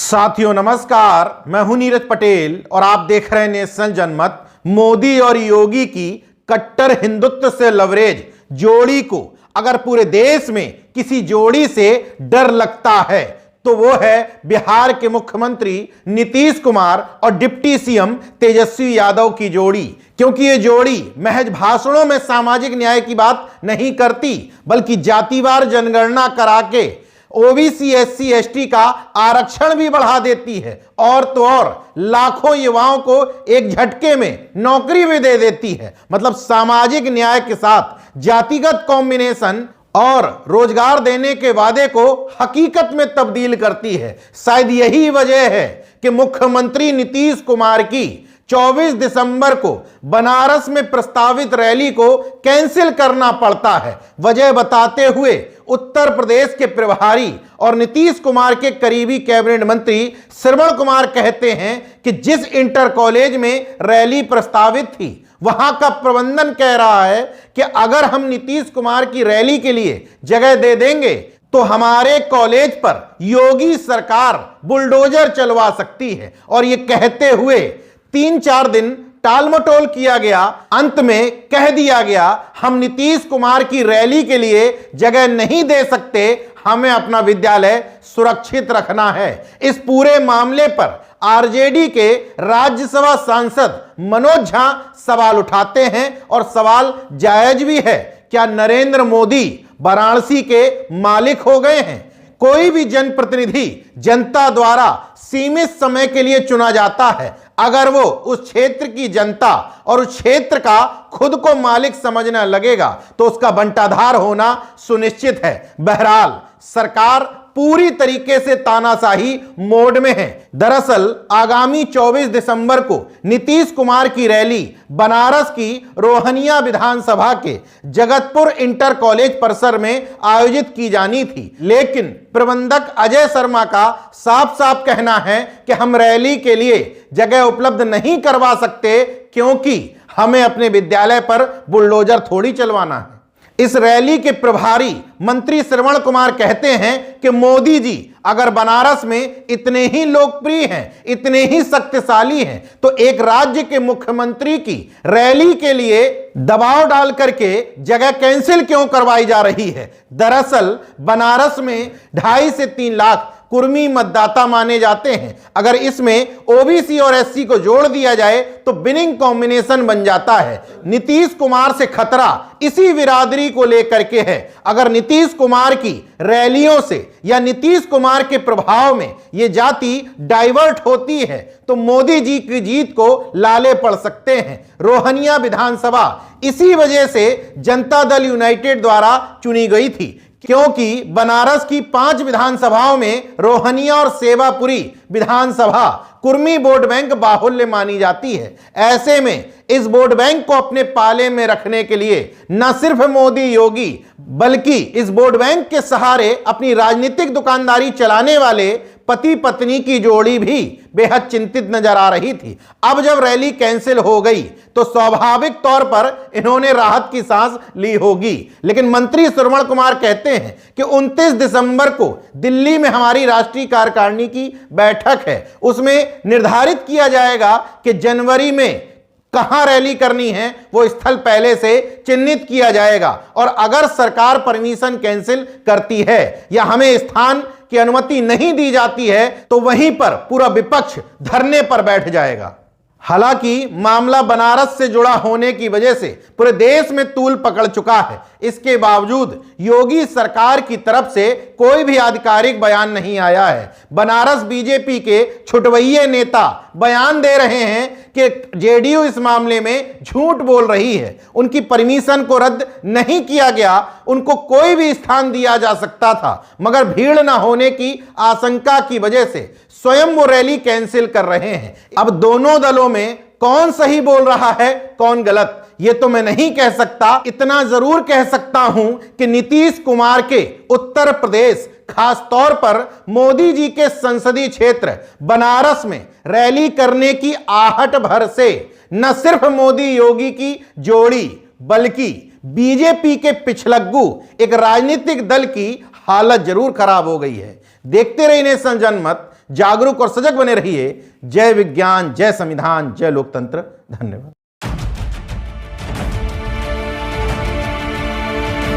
साथियों नमस्कार, मैं हूं नीरज पटेल और आप देख रहे हैं नेशनल जनमत। मोदी और योगी की कट्टर हिंदुत्व से लवरेज जोड़ी को अगर पूरे देश में किसी जोड़ी से डर लगता है तो वो है बिहार के मुख्यमंत्री नीतीश कुमार और डिप्टी सीएम तेजस्वी यादव की जोड़ी। क्योंकि ये जोड़ी महज भाषणों में सामाजिक न्याय की बात नहीं करती, बल्कि जातिवार जनगणना करा के ओबीसी एससी एसटी का आरक्षण भी बढ़ा देती है और तो और लाखों युवाओं को एक झटके में नौकरी भी दे देती है। मतलब सामाजिक न्याय के साथ जातिगत कॉम्बिनेशन और रोजगार देने के वादे को हकीकत में तब्दील करती है। शायद यही वजह है कि मुख्यमंत्री नीतीश कुमार की 24 दिसंबर को बनारस में प्रस्तावित रैली को कैंसिल करना पड़ता है। वजह बताते हुए उत्तर प्रदेश के प्रभारी और नीतीश कुमार के करीबी कैबिनेट मंत्री श्रवण कुमार कहते हैं कि जिस इंटर कॉलेज में रैली प्रस्तावित थी वहां का प्रबंधन कह रहा है कि अगर हम नीतीश कुमार की रैली के लिए जगह दे देंगे तो हमारे कॉलेज पर योगी सरकार बुलडोजर चलवा सकती है। और ये कहते हुए 3-4 दिन टालमटोल किया गया। अंत में कह दिया गया हम नीतीश कुमार की रैली के लिए जगह नहीं दे सकते, हमें अपना विद्यालय सुरक्षित रखना है। इस पूरे मामले पर आरजेडी के राज्यसभा सांसद मनोज झा सवाल उठाते हैं और सवाल जायज भी है। क्या नरेंद्र मोदी वाराणसी के मालिक हो गए हैं? कोई भी जनप्रतिनिधि जनता द्वारा सीमित समय के लिए चुना जाता है। अगर वो उस क्षेत्र की जनता और उस क्षेत्र का खुद को मालिक समझने लगेगा तो उसका बंटाधार होना सुनिश्चित है। बहरहाल सरकार पूरी तरीके से तानाशाही मोड में है। दरअसल आगामी 24 दिसंबर को नीतीश कुमार की रैली बनारस की रोहनिया विधानसभा के जगतपुर इंटर कॉलेज परिसर में आयोजित की जानी थी, लेकिन प्रबंधक अजय शर्मा का साफ साफ कहना है कि हम रैली के लिए जगह उपलब्ध नहीं करवा सकते क्योंकि हमें अपने विद्यालय पर बुलडोजर थोड़ी चलवाना है। इस रैली के प्रभारी मंत्री श्रवण कुमार कहते हैं कि मोदी जी अगर बनारस में इतने ही लोकप्रिय हैं, इतने ही शक्तिशाली हैं, तो एक राज्य के मुख्यमंत्री की रैली के लिए दबाव डाल करके जगह कैंसिल क्यों करवाई जा रही है। दरअसल बनारस में 2.5 से 3 लाख कुर्मी मतदाता माने जाते हैं। अगर इसमें ओबीसी और एससी को जोड़ दिया जाए तो विनिंग कॉम्बिनेशन बन जाता है। नीतीश कुमार से खतरा इसी बिरादरी को लेकर के है। अगर नीतीश कुमार की रैलियों से या नीतीश कुमार के प्रभाव में यह जाति डाइवर्ट होती है तो मोदी जी की जीत को लाले पड़ सकते हैं। रोहनिया विधानसभा इसी वजह से जनता दल यूनाइटेड द्वारा चुनी गई थी क्योंकि बनारस की 5 विधानसभाओं में रोहनिया और सेवापुरी विधानसभा कुर्मी वोट बैंक बाहुल्य मानी जाती है। ऐसे में इस वोट बैंक को अपने पाले में रखने के लिए न सिर्फ मोदी योगी बल्कि इस वोट बैंक के सहारे अपनी राजनीतिक दुकानदारी चलाने वाले पति पत्नी की जोड़ी भी बेहद चिंतित नजर आ रही थी। अब जब रैली कैंसिल हो गई तो स्वाभाविक तौर पर इन्होंने राहत की सांस ली होगी। लेकिन मंत्री श्रवण कुमार कहते हैं कि 29 दिसंबर को दिल्ली में हमारी राष्ट्रीय कार्यकारिणी की बैठक है, उसमें निर्धारित किया जाएगा कि जनवरी में कहां रैली करनी है, वो स्थल पहले से चिन्हित किया जाएगा। और अगर सरकार परमिशन कैंसिल करती है या हमें स्थान की अनुमति नहीं दी जाती है तो वहीं पर पूरा विपक्ष धरने पर बैठ जाएगा। हालांकि मामला बनारस से जुड़ा होने की वजह से पूरे देश में तूल पकड़ चुका है। इसके बावजूद योगी सरकार की तरफ से कोई भी आधिकारिक बयान नहीं आया है। बनारस बीजेपी के छुटवैये नेता बयान दे रहे हैं कि जेडीयू इस मामले में झूठ बोल रही है, उनकी परमिशन को रद्द नहीं किया गया, उनको कोई भी स्थान दिया जा सकता था, मगर भीड़ न होने की आशंका की वजह से स्वयं वो रैली कैंसिल कर रहे हैं। अब दोनों दलों में कौन सही बोल रहा है कौन गलत ये तो मैं नहीं कह सकता। इतना जरूर कह सकता हूं कि नीतीश कुमार के उत्तर प्रदेश खास तौर पर मोदी जी के संसदीय क्षेत्र बनारस में रैली करने की आहट भर से न सिर्फ मोदी योगी की जोड़ी बल्कि बीजेपी के पिछलग्गू एक राजनीतिक दल की हालत जरूर खराब हो गई है। देखते रहिए नेशनल जनमत, जागरूक और सजग बने रहिए। जय विज्ञान, जय संविधान, जय लोकतंत्र। धन्यवाद।